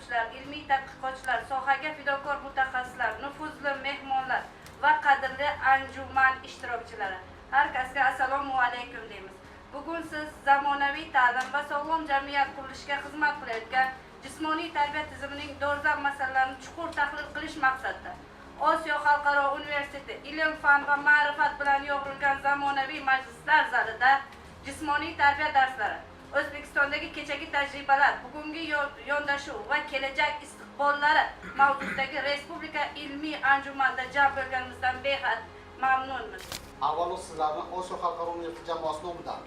o'qituvchilar, ilmiy tadqiqotchilar, sohaga fidokor mutaxassislar, nufuzli mehmonlar va qadrli anjuman ishtirokchilari. Herkesga assalomu alaykum deymiz. Bugun siz zamonaviy ta'lim va sog'lom jamiyat qurilishiga xizmat qilayotgan jismoniy tarbiya tizimining dolzarb masalalarini chuqur tahlil qilish maqsadida Osiyo Xalqaro Universiteti ilm, fan va ma'rifat bilan yo'g'rilgan zamonaviy majlislar zalida jismoniy tarbiya darslari, O'zbekistondagi kechagi tajribalar, bugungi yondashuv va kelajak istiqbollari mavzuidagi respublika ilmiy anjumanda jam bo'lganimizdan behad mamnunmiz. Avvalo sizlarni Osiyo Xalqaro Universiteti jamoasi nomidan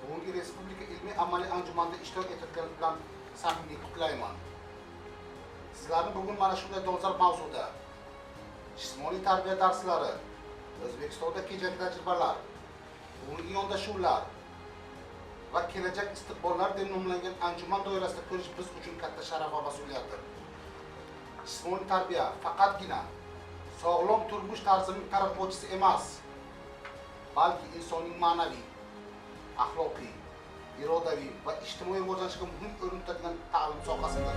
bugungi respublika ilmiy amaliy anjumanda ishtirok etayotganlik bilan samimiy qutlayman. Sizlarni bugun mana shunday dolzarb mavzuda jismoniy tarbiya darslari, O'zbekistonda kechagi tajribalar, bugungi yondashuvlar va kelajak istiqbollar deb nomlangan anjuman doirasida ko'rish biz uchun katta sharaf va mas'uliyatdir. Jismoniy tarbiya faqatgina sog'lom turmush tarzining targ'ibotchisi emas, balki insonning ma'naviy, axloqiy, irodaviy va ijtimoiy rivojlanishiga muhim o'rin tutadigan ta'lim sohasidir.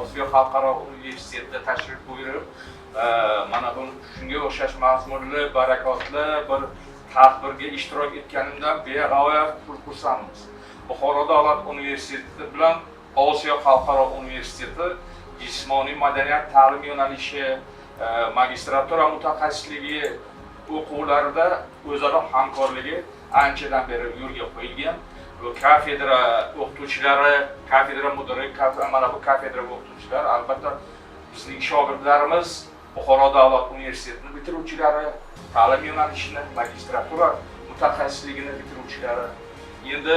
Osiyo Xalqaro Universitetida tashrif buyurib, mana bu shunga o'xshash mazmunli, barakotli bir tadbirga ishtirok etganimdan beg'oyat xursandmiz. Buxoro davlat universiteti bilan Osiyo Xalqaro Universiteti jismoniy madaniyat ta'lim yo'nalishi, magistratura mutaxassisligi o'quvlarida o'zaro hamkorligi anchadan beri yo'lga qo'yilgan. Bu kafedra o'qituvchilari, kafedra mudiri, mana bu kafedra o'qituvchilari, albatta bizning shogirdlarimiz, Buxoro davlat universitetining bitiruvchilari, ta'lim yo'nalishini, magistratura mutaxassisligini bitiruvchilari. Endi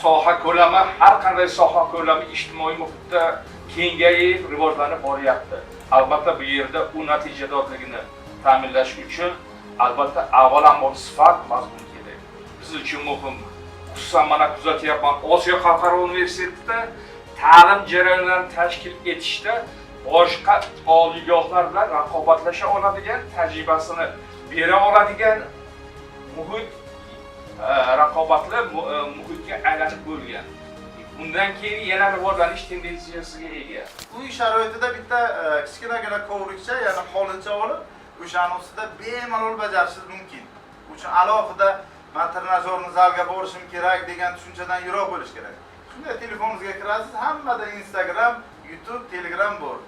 soha ko'lami, har qanday soha ko'lami ijtimoiy muhitda kengayib, rivojlanib boryapti. Albatta bu yerda u natijadorligini ta'minlash uchun albatta avvalambor sifat mazmun kerak. Biz uchun muhim. Xususan mana kuzatyapman, Osiyo Xalqaro Universitetida ta'lim jarayonlarini tashkil etishda boshqa oliygohlar bilan raqobatlasha oladigan, tajribasini bera oladigan muhit, raqobatli muhitga aylanib bo'lgan. Bundan keyin yana rivojlanish tendensiyasiga ega. Uy sharoitida bitta kichkinagina kovrikcha, ya'ni qo'lincha olib, o'shaning ustida bemalol bajarishingiz mumkin. Uchun alohida men trenajyorni zalga borishim kerak degan tushunchadan yiroq bo'lish kerak. Shunday telefoningizga kirasiz, hammada Instagram, YouTube, Telegram bor.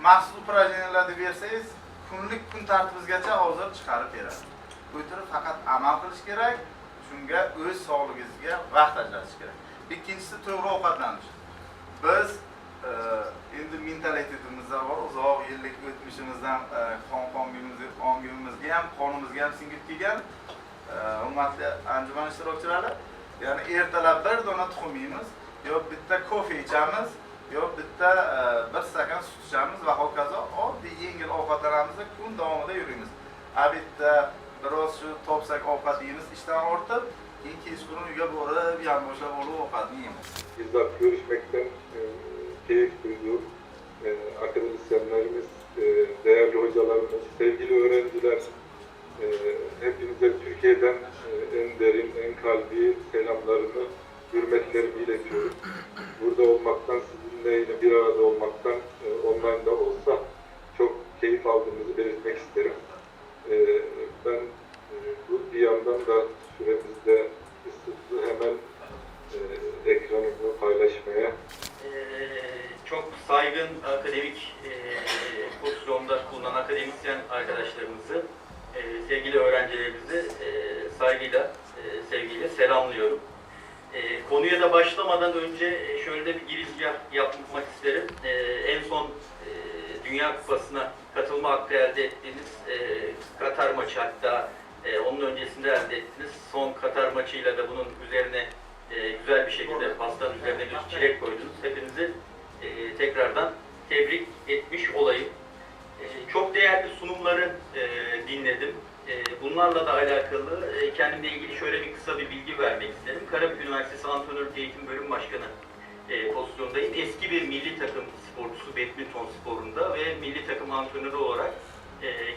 Maxsus упражнениyalarni bersangiz, kunlik kun tartibingizgacha hozir chiqarib beradi. O'tirib faqat amal qilish kerak, shunga o'z sog'lig'ingizga vaqt ajratish kerak. Ikkinchisi to'g'ri ovqatlanish. Biz endi mentalitetimizda bor, uzoq yillik o'tmishimizdan ongimizga ham, qonimizga ham singib kelgan hurmatli anjuman ishtirokchilari, ya'ni ertalab bir dona tuxum yeymiz, yo bitta kofe ichamiz, yo bitta bir stakan sut ichamiz va hokazo oddiy yengil ovqatlanamiz, kun davomida yuramiz. Bitta biroz shu topsak ovqat yeymiz, ishdan ortib, keyin kechqurun uyga borib, yonboshlab olib ovqatni yeymiz. Bizler görüşmekten keyif duyduğum akademisyenlerimiz, değerli hocalarımız, sevgili öğrenciler, hepinize Türkiye'den en derin, en kalbi selamlarımı, hürmetlerimi iletiyorum. Burada olmaktan, sizinle yine bir arada olmaktan, online da olsa çok keyif aldığımızı belirtmek isterim. Ben bu bir yandan da süremizde kısıtlı hemen ekranımı paylaşmaya. Çok saygın akademik pozisyonda bulunan akademisyen arkadaşlarımızı, sevgili öğrencilerimizi saygıyla, sevgiyle selamlıyorum. Konuya da başlamadan önce şöyle de bir girizgah yapmak isterim. En son Dünya Kupası'na katılma hakkı elde ettiğiniz Katar maçı, hatta onun öncesinde elde ettiniz. Son Katar maçıyla da bunun üzerine güzel bir şekilde pastanın üzerine bir çilek koydunuz. Hepinizi tekrardan tebrik etmiş olayım. Çok değerli sunumları dinledim. Bunlarla da alakalı kendimle ilgili şöyle bir kısa bir bilgi vermek isterim. Karabük Üniversitesi Antrenörlük Eğitim Bölüm Başkanı pozisyondayım. Eski bir milli takım sporcusu badminton sporunda ve milli takım antrenörü olarak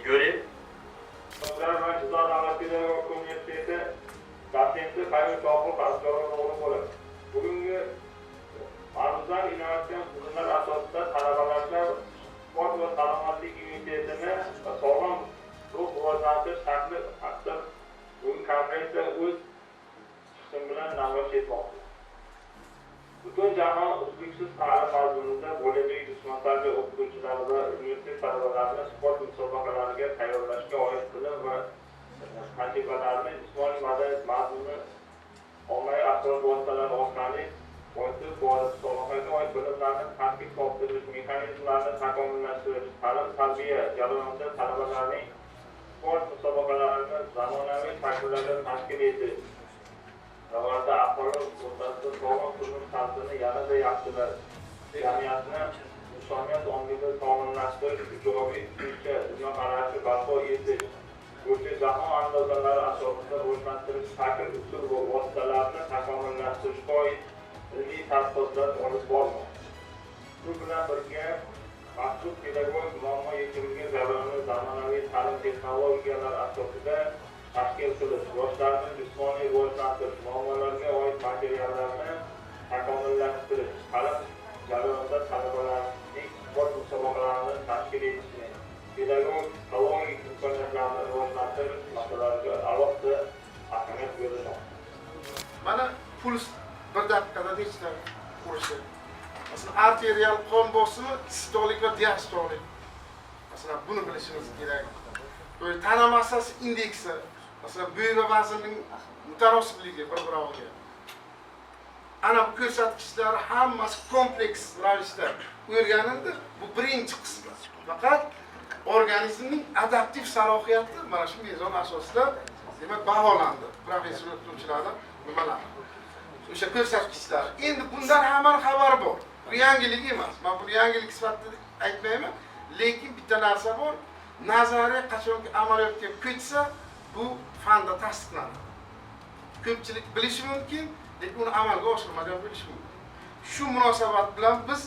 görev. dotsenti Xayol Shohruh Asqarov o'g'li bo'ladi. Bugungi mavzudan innovatsion tizimlar asosida talabalarga sport va salomatlik immunitetini va sog'lom ruh rivojlantirish shakli haqida bugungi konferensiya o'z chiqishim bilan namoyish etmoqda. Butun jahon uzluksiz ta'lim mazmunida bo'lajak jismoniy o'qituvchilar va universitet talabalarini sport musobaqalariga tayyorlashga oid bilim va tajribalarni jismoniy madaniyat mazmuni ommaviy axborot vositalari orqali boyitib borib, musobaqaga oid bilimlarni tatbiq topshirish mexanizmlarini takomillashtirish, ta'lim-tarbiya jarayonida talabalarning sport musobaqalarini zamonaviy shakllarda tashkil etish, ularda aholi o'rtasida sog'lom turmush tarzini yanada yaxshilash, jamiyatni insoniyat ongida sog'lomlashtirish, ijobiy fikr, dunyoqarashi barpo etish, o'sha jahon andozalari asosida rivojlantirish shakl, usul va vositalarni takomillashtirishga oid ilmiy tadqiqotlar olib bormoqda. Shu bilan birga maxsus pedagogik muammo yechilgan jarayonni zamonaviy ta'lim texnologiyalari asosida tashkil qilish, yoshlarni jismoniy rivojlantirish, muammolarga oid materiallarni takomillashtirish, ta'lim jarayonida talabalarning sport musobaqalarini tashkil etishni, pedagogik imkoniyatlarni rivojlantirish masalalariga alohida ahamiyat berilmoqda. Mana puls bir daqiqada nechta urishi. Masalan, arterial qon bosimi sistolik va diastolik. Masalan, buni bilishimiz kerak. Böyle tana massasi indeksi, masalan, bo'y va vaznning mutanosiblig'i bir-biriga. Ana bu ko'rsatkichlar hammasi kompleks ravishda o'rganildi. Bu birinchi qismi. Faqat organizmning adaptiv salohiyati mana shu mezon asosida demak baholandi. Professor o'qituvchilarning nimalar? O'sha ko'rsatkichlar. Endi bundan hamma xabar bor. Bu yangilik emas. Men bu yangilik sifatida aytmayman, lekin bitta narsa bor. Nazariya qachonki amaliyotga ko'chsa, bu fanda tasdiqlanadi. Ko'pchilik bilishi mumkin, lekin uni amalga oshirmagan bilishi mumkin. Shu munosabat bilan biz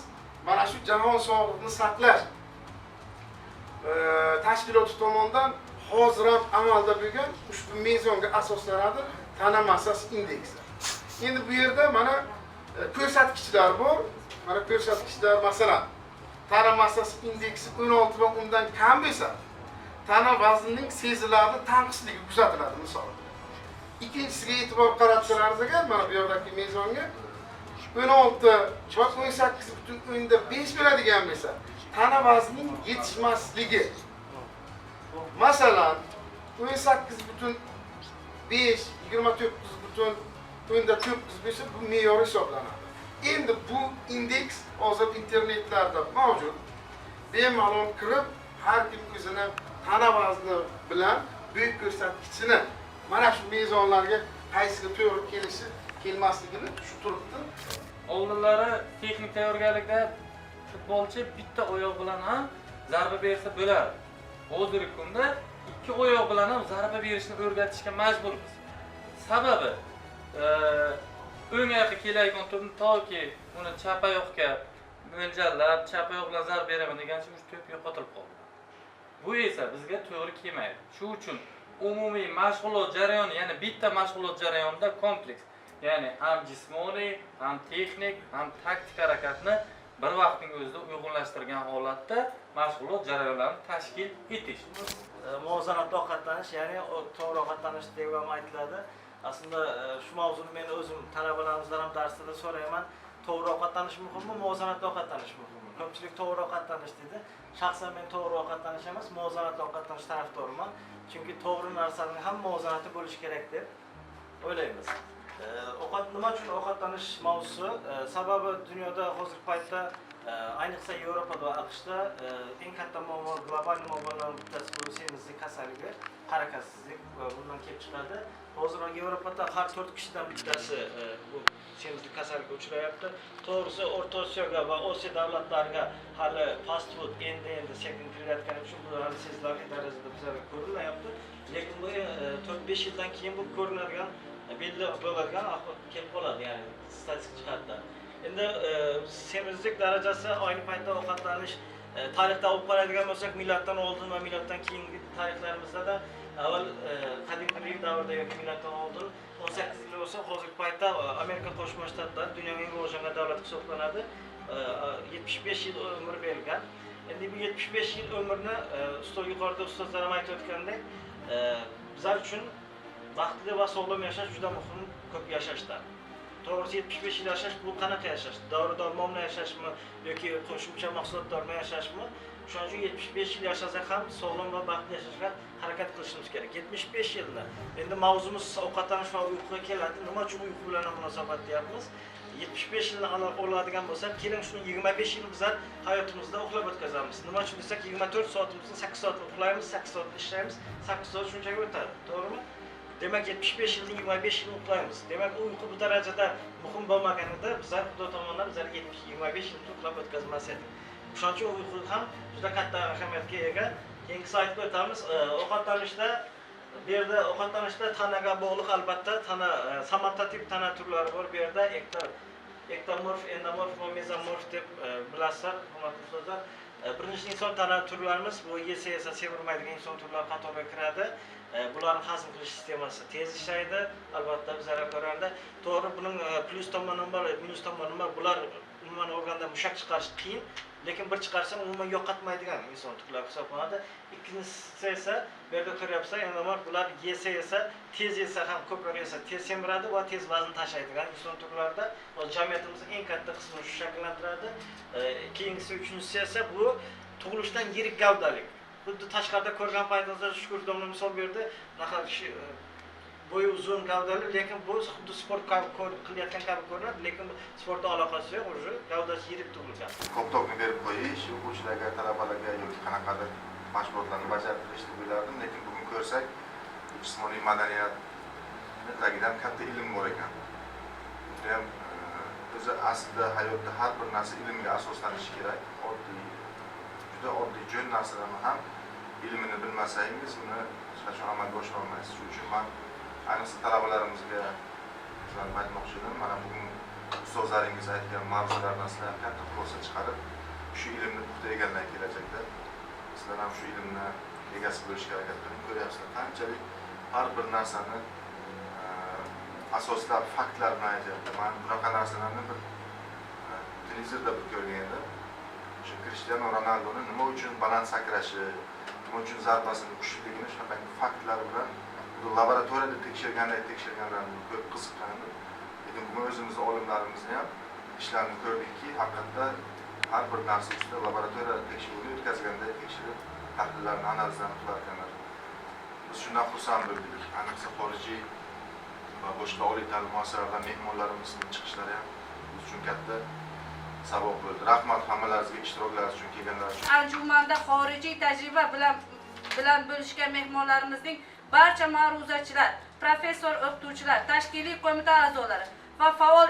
mana shu jahon sog'liqni saqlash tashkiloti tomonidan hozir ham amalda bo'lgan ushbu mezonga asoslanadi tana massasi indeksi. Endi bu yerda mana ko'rsatkichlar bor. Mana ko'rsatkichlar masalan tana massasi indeksi 16 va undan kam bo'lsa, tana vaznining sezilarli tanqisligi kuzatiladi misol. Ikkinchisiga e'tibor qaratsangiz agar mana bu yerdagi mezonga 16 va 18.5 bo'ladigan bo'lsa, tana vaznining yetishmasligi. Masalan, 18.5, 29.9 bo'lsa bu me'yor hisoblanadi. Endi bu indeks hozir internetlarda mavjud. Bemalol kirib, har kim o'zini tana vazni bilan bo'y ko'rsatkichini mana shu mezonlarga qaysiga to'g'ri kelishi, kelmasligini shu turibdi. Oldinlari texnik tayyorgarlikda futbolchi bitta oyoq bilan ham zarba bersa bo'lardi. Hozirgi kunda ikki oyoq bilan ham zarba berishni o'rgatishga majburmiz. Sababi o'ng oyoqqa kelayotgan to'pni toki uni chap oyoqqa mo'ljallab, chap oyoq bilan zarba beraman degancha o'sha to'p yo'qotilib qoldi. Bu esa bizga to'g'ri kelmaydi. Shu uchun umumiy mashg'ulot jarayoni, ya'ni bitta mashg'ulot jarayonida kompleks, ya'ni ham jismoniy, ham texnik, ham taktik harakatni bir vaqtning o'zida uyg'unlashtirgan holatda mashg'ulot jarayonlarini tashkil etish. Muvozanatli ovqatlanish, ya'ni to'g'ri ovqatlanish deb ham aytiladi. Aslında şu mavzuni men o'zim talabalarimizdan ham darslarda so'rayman. To'g'ri ovqatlanish muhimmi, muvozanatli ovqatlanish muhimmi? Ko'pchilik to'g'ri ovqatlanish dedi. Shaxsan men to'g'ri ovqatlanish emas, muvozanatli ovqatlanish tarafdoriman. Chunki to'g'ri narsaning ham muvozanati bo'lishi kerak deb o'ylaymiz. Nima uchun ovqatlanish mavzusi? Sababi dunyoda hozirgi paytda ayniqsa Yevropada va AQShda eng katta muammo, global muammolarning bittasi bu semizlik kasalligi, harakatsizlik va bundan kelib chiqadi. Hozir Yevropada har 4 kishidan bittasi bu semizlik kasalligiga uchrayapti. To'g'risi O'rta Osiyoga va Osiyo davlatlariga hali fast food endi sekin kirilayotgani uchun bu hali sezilarli darajada bizlarga ko'rinmayapti. Lekin bu 4-5 yildan keyin bu ko'rinadigan belli bo'ladigan kelib qoladi, ya'ni statistik jihatdan. Endi semizlik darajasi ayni paytda ovqatlanish tarixda olib qaraydigan bo'lsak, millatdan oldin va millatdan keyingi tarixlarimizda da avval qadimgi Rim davrida yoki millatdan oldin 8 yil bo'lsa, hozirgi paytda Amerika Qo'shma Shtatlari dunyoning eng rivojlangan davlati hisoblanadi. 75 yil umr berilgan. Endi bu 75 yil umrni yuqorida ustozlarim aytib o'tgandek, bizlar uchun vaqtli va sog'lom yashash juda muhim, ko'p yashashdan. To'g'risi 75 yil yashash bu qanaqa yashash? Dori-darmon bilan yashashmi yoki qo'shimcha mahsulotlar bilan yashashmi? Shuning uchun 75 yil yashasak ham sog'lom va baxtli yashashga harakat qilishimiz kerak. 75 yilni. Endi mavzumuz ovqatlanish va uyquga keladi. Nima uchun uyqu bilan munosabat deyapmiz? 75 yilni oladigan bo'lsak, keling shuni 25 yil bizlar hayotimizda uxlab o'tkazamiz. Nima uchun desak, 24 soatimizni 8 soat uxlaymiz, 8 soat ishlaymiz, 8 soat shunchaki o'tadi. To'g'rimi? Demak 75 yilni 25 yil uxlaymiz. Demak uyqu bu darajada muhim bo'lmaganida bizlar Xudo tomonidan bizlarga 25 yil uxlab o'tkazmas edik. Shuning uchun uyqu ham juda katta ahamiyatga ega. Keyingi saytga o'tamiz. Ovqatlanishda bu yerda ovqatlanishda tanaga bog'liq albatta tana samantativ tana turlari bor. Bu yerda ektomorf, endomorf va mezomorf deb bilasizlar, hurmatli ustozlar. Birinchi inson tana turlarimiz bu yesa semirmaydigan inson turlari qatoriga kiradi. Bularning hazm qilish sistemasi tez ishlaydi. Albatta bizlar ko'rganda to'g'ri buning plyus tomoni bor, minus tomoni bor. Bular umuman organda mushak chiqarish qiyin, lekin bir chiqarsam umuman yo'qotmaydigan inson turlari hisoblanadi. Ikkinchisi esa bu yerda ko'ryapsizlar, endomorf bular yesa tez yesa ham ko'proq yesa tez semiradi va tez vazn tashlaydigan inson turlarida jamiyatimizning eng katta qismini shu shakllantiradi. Keyingisi uchinchisi esa bu tug'ilishdan yirik gavdalik. Xuddi tashqarida ko'rgan paytingizda Shukur domla misol berdi. Bunaqa bo'yi uzun gavdali, lekin bu xuddi sport qilayotgan kabi ko'rinadi, lekin sportga aloqasi yo'q, o'sha gavdasi yirik tug'ilgan. Koptokni berib qo'yish, o'quvchilarga, talabalarga yoki qanaqadir mashg'ulotlarni bajartirish deb o'ylardim, lekin bugun ko'rsak, jismoniy madaniyatni tagidan katta ilm bor ekan. Ham o'zi aslida hayotda har bir narsa ilmga asoslanishi kerak. Juda oddiy jo'n narsalarni ham ilmini bilmasangiz, uni hech qachon amalga oshira olmaysiz. Shuning uchun men ayniqsa talabalarimizga aytmoqchi edim, mana bugun ustozlaringiz aytgan mavzulardan sizlar katta xulosa chiqarib, shu ilmni puxta egallang kelajakda. Sizlar ham shu ilmni egasi bo'lishga harakat qiling. Ko'ryapsizlar, qanchalik har bir narsani asoslab faktlar bilan aytyapti. Men bunaqa narsalarni bir televizorda bir ko'rgan edim. Shu Cristiano Ronaldoning nima uchun baland sakrashi, nima uchun zarbasini kuchliligini shunaqa faktlar bilan laboratoriyada tekshirganlarni ko'p qiziqqan edim. Lekin bugun o'zimiz olimlarimizni ham ishlarini ko'rdikki, haqiqatda har bir narsa ustida laboratoriyada tekshiruvni o'tkazganda tekshirib, tahlillarni, analizlarni qilar ekanlar. Biz shundan xursand bo'ldik. Ayniqsa xorijiy va boshqa oliy ta'lim muassasalaridan mehmonlarimizning chiqishlari ham biz uchun katta sabab bo'ldi. Rahmat hammalaringizga ishtiroklaringiz uchun, kelganlaringiz uchun. Anjumanda xorijiy tajriba bilan bo'lishgan mehmonlarimizning barcha ma'ruzachilar, professor o'qituvchilar, tashkiliy qo'mita a'zolari va faol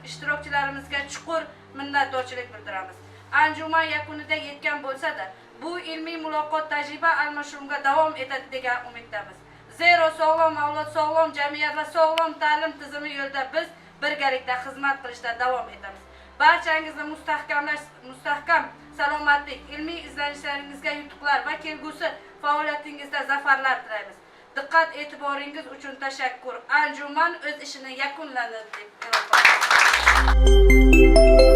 ishtirokchilarimizga chuqur minnatdorchilik bildiramiz. Anjuman yakunida yetgan bo'lsa-da, bu ilmiy muloqot tajriba almashinuviga davom etadi degan umiddamiz. Zero sog'lom avlod, sog'lom jamiyat va sog'lom ta'lim tizimi yo'lida biz birgalikda xizmat qilishda davom etamiz. Barchangizni mustahkam salomatlik, ilmiy izlanishlaringizga yutuqlar va kelgusi faoliyatingizda zafarlar tilaymiz. Diqqat e'tiboringiz uchun tashakkur. Anjuman o'z ishini yakunladi deb e'lon qildi.